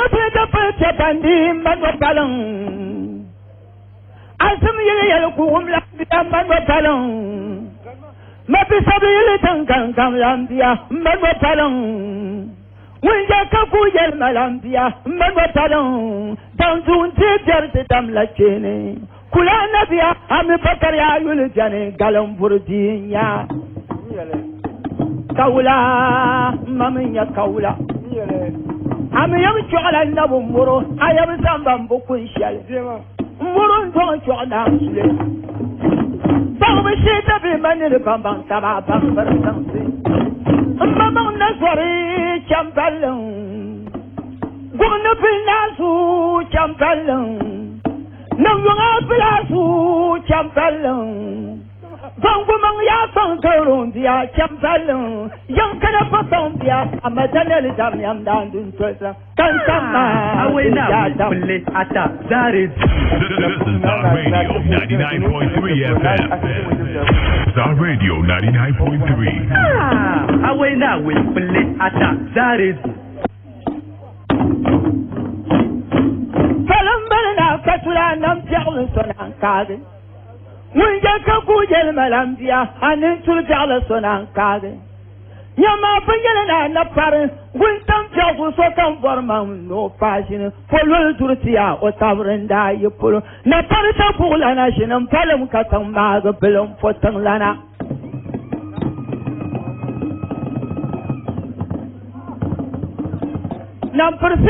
Mafia Pulse Bandi Manopalong Asum Yel Kumla Manopalong Mapisabil Tankan Lambia Manopalong Winja Kapuyel Malambia Manopalong Tanzun Tier Dam Lachene Kulana Bia Ami Pakaria Yulijane Galam Burdinya Kaula Maminya Kaula Ami yam chola na muro ayam samba mbuku ishale muro ndo chola sule Bawo sheta be manile bambang taba bambar sanse Mama nazari chambalon Gonna pinasu chambalon Nangwa pilasu chambalon Bangu mang ya fang karun dia chambalon yang kana patong dia amadale dam yam dan dun tosa kan sama awena bulle ata zare Star Radio 99.3 FM. Star Radio 99.3. awena bulle ata zare Salam bana katula nam jaul sonan kade Munja Kakujel Malambia, and into Jala Sonan Kade. Yama Payana Napare, Winston Jabu Sotan Borman, no passion, for Lulturtia or Tavrenda, you pull Naparita Pula Nation, Palam Katamba, the Pelum for Tanglana. Number 6.